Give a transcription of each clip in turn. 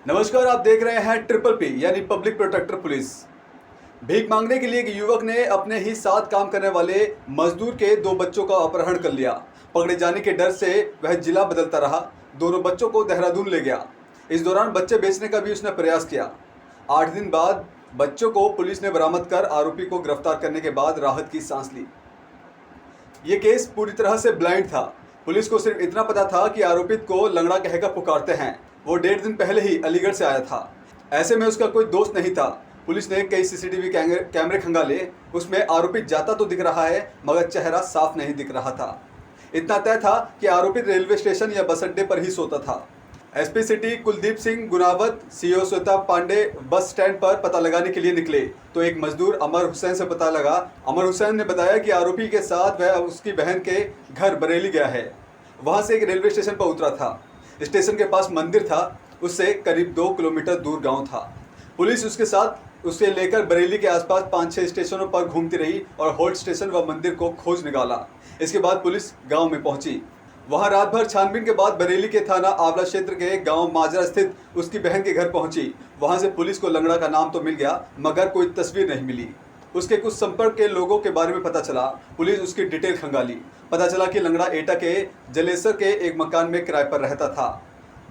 नमस्कार, आप देख रहे हैं ट्रिपल पी यानी पब्लिक प्रोटेक्टर पुलिस। भीख मांगने के लिए एक युवक ने अपने ही साथ काम करने वाले मजदूर के दो बच्चों का अपहरण कर लिया। पकड़े जाने के डर से वह जिला बदलता रहा। दोनों बच्चों को देहरादून ले गया। इस दौरान बच्चे बेचने का भी उसने प्रयास किया। 8 दिन बाद बच्चों को पुलिस ने बरामद कर आरोपी को गिरफ्तार करने के बाद राहत की सांस ली। ये केस पूरी तरह से ब्लाइंड था। पुलिस को सिर्फ इतना पता था कि आरोपित को लंगड़ा कहकर पुकारते हैं। वो 1.5 दिन पहले ही अलीगढ़ से आया था। ऐसे में उसका कोई दोस्त नहीं था। पुलिस ने कई सीसीटीवी कैमरे खंगाले। उसमें आरोपित जाता तो दिख रहा है, मगर चेहरा साफ नहीं दिख रहा था। इतना तय था कि आरोपित रेलवे स्टेशन या बस अड्डे पर ही सोता था। SP city Kuldeep Singh Gunawat, CO Shweta Pandey bus stand पर पता लगाने के लिए निकले तो एक मजदूर अमर हुसैन से पता लगा। अमर हुसैन ने बताया कि आरोपी के साथ वह उसकी बहन के घर बरेली गया है। वहां से एक रेलवे स्टेशन पर उतरा था। स्टेशन के पास मंदिर था, उससे करीब 2 किलोमीटर दूर गांव था। पुलिस उसके साथ उसे लेकर बरेली के आसपास 5-6 स्टेशनों पर घूमती रही और होल्ड स्टेशन व मंदिर को खोज निकाला। इसके बाद पुलिस गांव में पहुंची। वहां रात भर छानबीन के बाद बरेली के थाना आंवला क्षेत्र के गांव माजरा स्थित उसकी बहन के घर पहुंची। वहां से पुलिस को लंगड़ा का नाम तो मिल गया, मगर कोई तस्वीर नहीं मिली। उसके कुछ संपर्क के लोगों के बारे में पता चला। पुलिस उसकी डिटेल खंगाली। पता चला कि लंगड़ा एटा के जलेसर के एक मकान में किराए पर रहता था।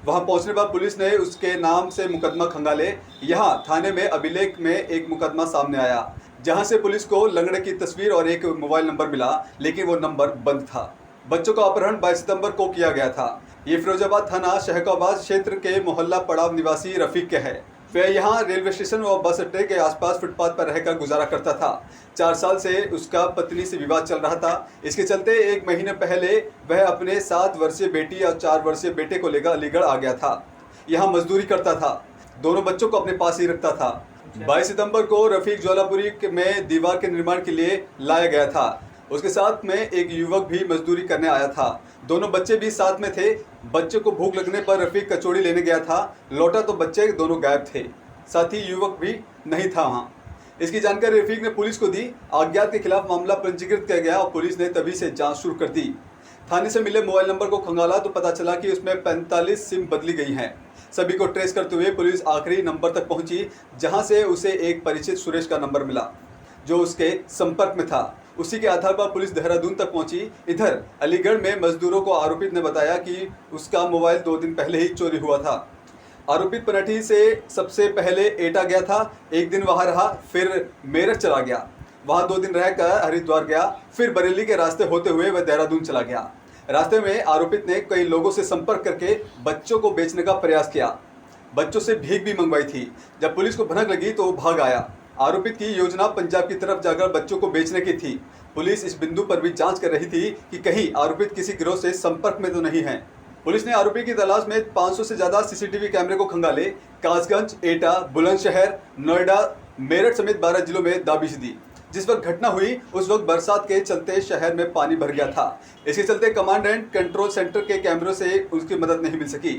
वहां पहुंचने पर पुलिस ने उसके नाम से मुकदमा खंगाले। यहां थाने में अभिलेख में एक मुकदमा सामने आया, जहां से पुलिस को लंगड़े की तस्वीर और एक मोबाइल नंबर मिला, लेकिन वो नंबर बंद था। बच्चों का अपहरण 22 सितंबर को किया गया था। ये फिरोजाबाद थाना शहकाबाद क्षेत्र के मोहल्ला पड़ाव निवासी रफीक के है। वह यहाँ रेलवे स्टेशन और बस अड्डे के आसपास फुटपाथ पर रहकर गुजारा करता था। 4 साल से उसका पत्नी से विवाद चल रहा था। इसके चलते 1 महीने पहले वह अपने 7 वर्षीय बेटी और 4 वर्षीय बेटे को लेकर अलीगढ़ आ गया था। यहाँ मजदूरी करता था। दोनों बच्चों को अपने पास ही रखता था। 22 सितंबर को रफीक ज्वालापुरी में दीवार के निर्माण के लिए लाया गया था। उसके साथ में एक युवक भी मजदूरी करने आया था। दोनों बच्चे भी साथ में थे। बच्चे को भूख लगने पर रफीक कचौड़ी लेने गया था। लौटा तो बच्चे दोनों गायब थे। साथ ही युवक भी नहीं था वहाँ। इसकी जानकारी रफीक ने पुलिस को दी। अज्ञात के खिलाफ मामला पंजीकृत किया गया और पुलिस ने तभी से जांच शुरू कर दी। थाने से मिले मोबाइल नंबर को खंगाला तो पता चला कि उसमें 45 सिम बदली गई हैं। सभी को ट्रेस करते हुए पुलिस आखिरी नंबर तक पहुंची, जहां से उसे एक परिचित सुरेश का नंबर मिला, जो उसके संपर्क में था। उसी के आधार पर पुलिस देहरादून तक पहुंची। इधर अलीगढ़ में मजदूरों को आरोपित ने बताया कि उसका मोबाइल 2 दिन पहले ही चोरी हुआ था। आरोपित पनठी से सबसे पहले एटा गया था, 1 दिन वहां रहा, फिर मेरठ चला गया। वहां 2 दिन रहकर हरिद्वार गया, फिर बरेली के रास्ते होते हुए वह देहरादून चला गया। रास्ते में आरोपित ने कई लोगों से संपर्क करके बच्चों को बेचने का प्रयास किया। बच्चों से भीख भी मंगवाई थी। जब पुलिस को भनक लगी तो वो भाग आया। आरोपित की योजना पंजाब की तरफ जाकर बच्चों को बेचने की थी। पुलिस इस बिंदु पर भी जांच कर रही थी कि कहीं आरोपित किसी गिरोह से संपर्क में तो नहीं है। पुलिस ने आरोपी की तलाश में 500 से ज्यादा सीसीटीवी कैमरे को खंगाले। कासगंज, एटा, बुलंदशहर, नोएडा, मेरठ समेत 12 जिलों में दाबिश दी। जिस वक्त घटना हुई उस वक्त बरसात के चलते शहर में पानी भर गया था। इसके चलते कमांड एंड कंट्रोल सेंटर के कैमरों से उसकी मदद नहीं मिल सकी।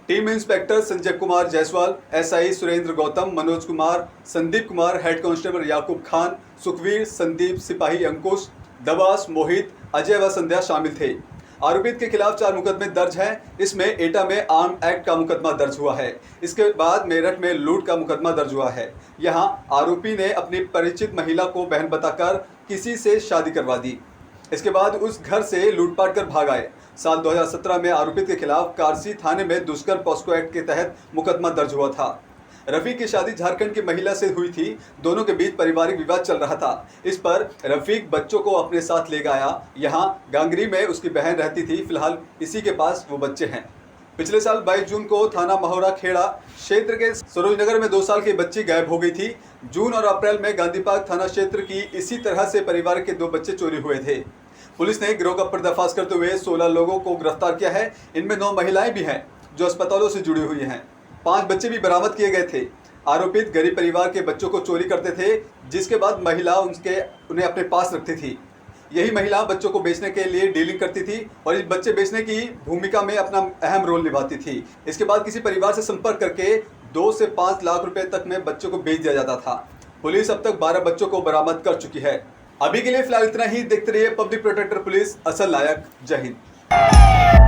Team inspector Sanjay Kumar Jaiswal, SI Surendra Gautam, Manoj Kumar, Sandeep Kumar, head constable Yakub Khan, Sukhvir, Sandeep, सिपाही अंकुश, दबास, मोहित, अजय व संध्या शामिल थे। आरोपित के खिलाफ 4 मुकदमे दर्ज हैं। इसमें एटा में आर्म एक्ट का मुकदमा दर्ज हुआ है। इसके बाद मेरठ में लूट का मुकदमा दर्ज हुआ है। यहाँ आरोपी ने अपनी परिचित महिला को बहन बताकर किसी से शादी करवा दी। इसके बाद उस घर से लूटपाट कर भाग आए। साल 2017 में आरोपित के खिलाफ कारसी थाने में दुष्कर्म पॉस्को एक्ट के तहत मुकदमा दर्ज हुआ था। रफीक की शादी झारखंड की महिला से हुई थी। दोनों के बीच पारिवारिक विवाद चल रहा था। इस पर रफीक बच्चों को अपने साथ ले गया। यहाँ गांगरी में उसकी बहन रहती थी। फिलहाल इसी के पास वो बच्चे हैं। पिछले साल 22 जून को थाना महोरा खेड़ा क्षेत्र के सरोजनगर में 2 साल की बच्ची गायब हो गई थी। जून और अप्रैल में गांधी पार्क थाना क्षेत्र की इसी तरह से परिवार के 2 बच्चे चोरी हुए थे। पुलिस ने गिरोह का पर्दाफाश करते हुए 16 लोगों को गिरफ्तार किया है। इनमें 9 महिलाएं भी हैं जो अस्पतालों से जुड़ी हुई हैं। 5 बच्चे भी बरामद किए गए थे। आरोपित गरीब परिवार के बच्चों को चोरी करते थे, जिसके बाद महिला उन्हें अपने पास रखती थी। यही महिला बच्चों को बेचने के लिए डीलिंग करती थी और इस बच्चे बेचने की भूमिका में अपना अहम रोल निभाती थी। इसके बाद किसी परिवार से संपर्क करके 2 से 5 लाख रुपए तक में बच्चों को बेच दिया जाता था। पुलिस अब तक 12 बच्चों को बरामद कर चुकी है। अभी के लिए फिलहाल इतना ही। देखते रहिए पब्लिक प्रोटेक्टर पुलिस, असल नायक। जय हिंद।